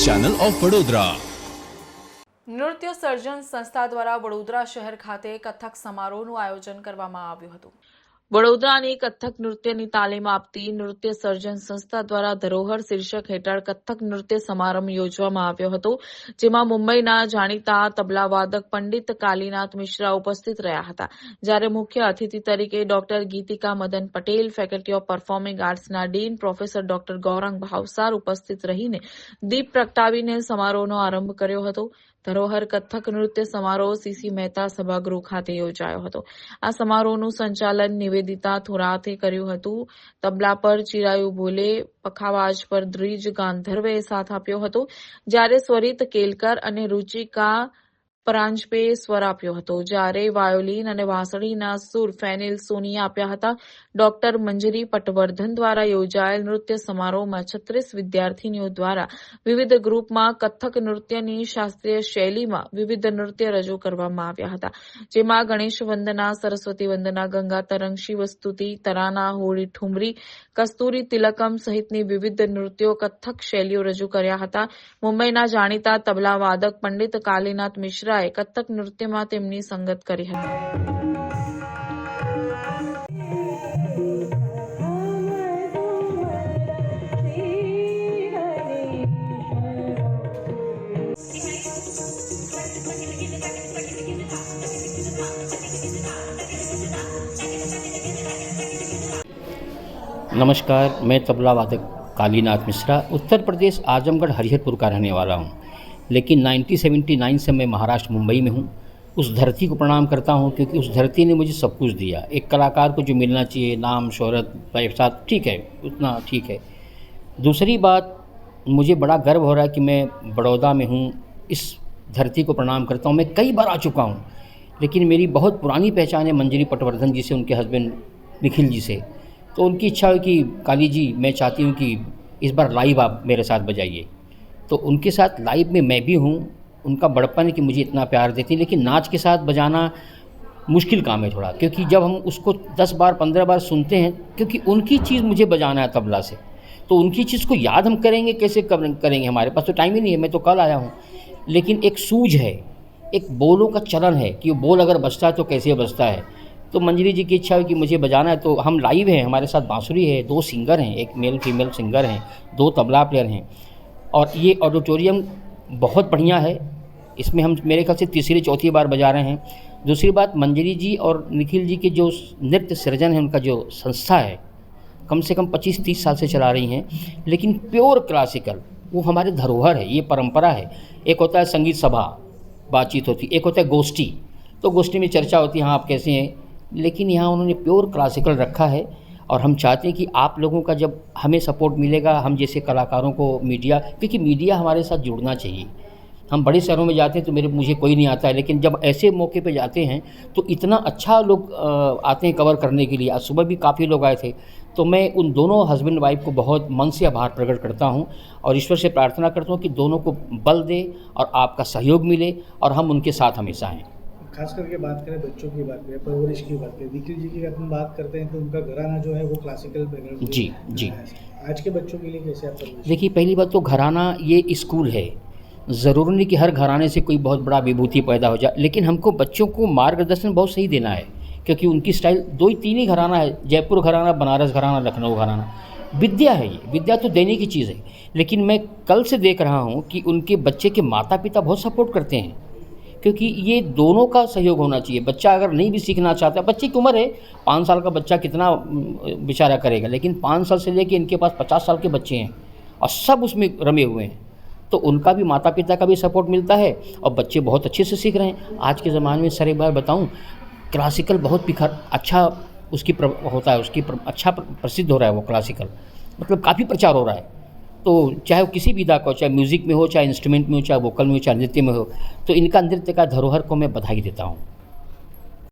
Channel of Vadodara. નૃત્ય સર્જન સંસ્થા દ્વારા વડોદરા શહેર ખાતે કથક સમારોહનું આયોજન કરવામાં આવ્યું હતું। વડોદરાની કથક નૃત્યની તાલીમ આપતી નૃત્ય સર્જન સંસ્થા દ્વારા ધરોહર શીર્ષક હેઠળ કથક નૃત્ય સમારંભ યોજવામાં આવ્યો હતો, જેમાં મુંબઈના જાણીતા તબલાવાદક પંડિત કાલીનાથ મિશ્રા ઉપસ્થિત રહ્યા હતા, જ્યારે મુખ્ય અતિથિ તરીકે doctor Geetika Madan Patel, faculty of performing આર્ટ્સના dean professor doctor Gaurang Bhavsar ઉપસ્થિત રહીને દીપ પ્રગટાવીને સમારોહનો આરંભ કર્યો હતો। ધરોહર કથક નૃત્ય સમારોહ સીસી મહેતા સભાગૃહ ખાતે યોજાયો હતો। આ સમારોહનું સંચાલન નિવેદિતા થોરાતે કર્યું હતું। તબલા પર ચિરાયુ બોલે, પખાવાજ પર દ્વિજ ગાંધર્વે સાથ આપ્યો હતો, જ્યારે સ્વરિત કેલકર અને રુચિકા પરાંજપે સ્વર આપ્યો હતો, જ્યારે વાયોલિન અને વાંસળીના સુર ફેનિલ સોનીએ આપ્યા હતા। ડોક્ટર મંજરી પટવર્ધન દ્વારા યોજાયેલ નૃત્ય સમારોહમાં 36 વિદ્યાર્થીનીઓ દ્વારા વિવિધ ગ્રુપમાં કથક નૃત્યની શાસ્ત્રીય શૈલીમાં વિવિધ નૃત્ય રજૂ કરવામાં આવ્યા હતા, જેમાં ગણેશ વંદના, સરસ્વતી વંદના, ગંગા તરંગ, શિવ સ્તુતિ, તરાના, હોળી ઠુમરી, કસ્તુરી તિલકમ સહિતની વિવિધ નૃત્યો કથક શૈલીઓ રજૂ કર્યા હતા। મુંબઈના જાણીતા તબલા વાદક પંડિત કાલીનાથ મિશ્રાએ કથક નૃત્યમાં તેમની સંગત કરી હતી। नमस्कार, मैं तबला वादक कालीनाथ मिश्रा उत्तर प्रदेश आजमगढ़ हरिहरपुर का रहने वाला हूँ, लेकिन 1979 से मैं महाराष्ट्र मुंबई में हूँ। उस धरती को प्रणाम करता हूँ क्योंकि उस धरती ने मुझे सब कुछ दिया। एक कलाकार को जो मिलना चाहिए, नाम शोहरत पैसा, ठीक है, उतना ठीक है। दूसरी बात, मुझे बड़ा गर्व हो रहा है कि मैं बड़ौदा में हूँ, इस धरती को प्रणाम करता हूँ। मैं कई बार आ चुका हूँ, लेकिन मेरी बहुत पुरानी पहचान है मंजरी पटवर्धन जी से, उनके हस्बैंड निखिल जी से। तो उनकी इच्छा हुई कि काली जी, मैं चाहती हूँ कि इस बार लाइव आप मेरे साथ बजाइए। तो उनके साथ लाइव में मैं भी हूँ। उनका बड़प्पन है कि मुझे इतना प्यार देती, लेकिन नाच के साथ बजाना मुश्किल काम है थोड़ा, क्योंकि जब हम उसको 10 बार 15 बार सुनते हैं, क्योंकि उनकी चीज़ मुझे बजाना है तबला से, तो उनकी चीज़ को याद हम करेंगे कैसे करेंगे, हमारे पास तो टाइम ही नहीं है। मैं तो कल आया हूँ, लेकिन एक सूझ है, एक बोलों का चलन है कि बोल अगर बजता है तो कैसे बजता है। तो मंजरी जी की इच्छा हुई कि मुझे बजाना है, तो हम लाइव हैं, हमारे साथ बांसुरी है, 2 सिंगर हैं, एक मेल फीमेल सिंगर हैं, 2 तबला प्लेयर हैं, और ये ऑडिटोरियम बहुत बढ़िया है। इसमें हम मेरे ख्याल से तीसरी चौथी बार बजा रहे हैं। दूसरी बात, मंजरी जी और निखिल जी के जो नृत्य सृजन है, उनका जो संस्था है, कम से कम 25-30 साल से चला रही हैं, लेकिन प्योर क्लासिकल, वो हमारे धरोहर है, ये परंपरा है। एक होता है संगीत सभा, बातचीत होती, एक होता है गोष्ठी, तो गोष्ठी में चर्चा होती है, हाँ आप कैसे हैं, लेकिन यहाँ उन्होंने प्योर क्लासिकल रखा है। और हम चाहते हैं कि आप लोगों का जब हमें सपोर्ट मिलेगा, हम जैसे कलाकारों को मीडिया, क्योंकि मीडिया हमारे साथ जुड़ना चाहिए। हम बड़े शहरों में जाते हैं तो मुझे कोई नहीं आता है, लेकिन जब ऐसे मौके पे जाते हैं तो इतना अच्छा लोग आते हैं कवर करने के लिए। आज सुबह भी काफ़ी लोग आए थे, तो मैं उन दोनों हस्बैंड वाइफ को बहुत मन से आभार प्रकट करता हूँ और ईश्वर से प्रार्थना करता हूँ कि दोनों को बल दे और आपका सहयोग मिले और हम उनके साथ हमेशा हैं। खास करके बात करें बच्चों की, बात करें परवरिश की, बात करें निखिल जी की, अपन बात करते हैं तो उनका घराना जो है वो क्लासिकल बैकग्राउंड जी। आज के बच्चों के लिए कैसे आप परवरिश? देखिए, पहली बात तो घराना ये स्कूल है, ज़रूरी नहीं कि हर घराने से कोई बहुत बड़ा विभूति पैदा हो जाए, लेकिन हमको बच्चों को मार्गदर्शन बहुत सही देना है, क्योंकि उनकी स्टाइल 2-3 ही घराना है, जयपुर घराना, बनारस घराना, लखनऊ घराना। विद्या है, ये विद्या तो देने की चीज़ है, लेकिन मैं कल से देख रहा हूँ कि उनके बच्चे के माता पिता बहुत सपोर्ट करते हैं, क्योंकि ये दोनों का सहयोग होना चाहिए। बच्चा अगर नहीं भी सीखना चाहता, बच्चे की उम्र है, 5 साल का बच्चा कितना बेचारा करेगा, लेकिन 5 साल से लेके इनके पास 50 साल के बच्चे हैं और सब उसमें रमे हुए हैं, तो उनका भी माता पिता का भी सपोर्ट मिलता है और बच्चे बहुत अच्छे से सीख रहे हैं। आज के ज़माने में सर एक बार बताऊँ, क्लासिकल बहुत अच्छा उसकी होता है, उसकी अच्छा प्रसिद्ध हो रहा है वो क्लासिकल, मतलब काफ़ी प्रचार हो रहा है। तो चाहे वो किसी विधा का हो, चाहे म्यूज़िक में हो, चाहे इंस्ट्रूमेंट में हो, चाहे वोकल में हो, चाहे नृत्य में हो, तो इनका नृत्य का धरोहर को मैं बधाई देता हूँ।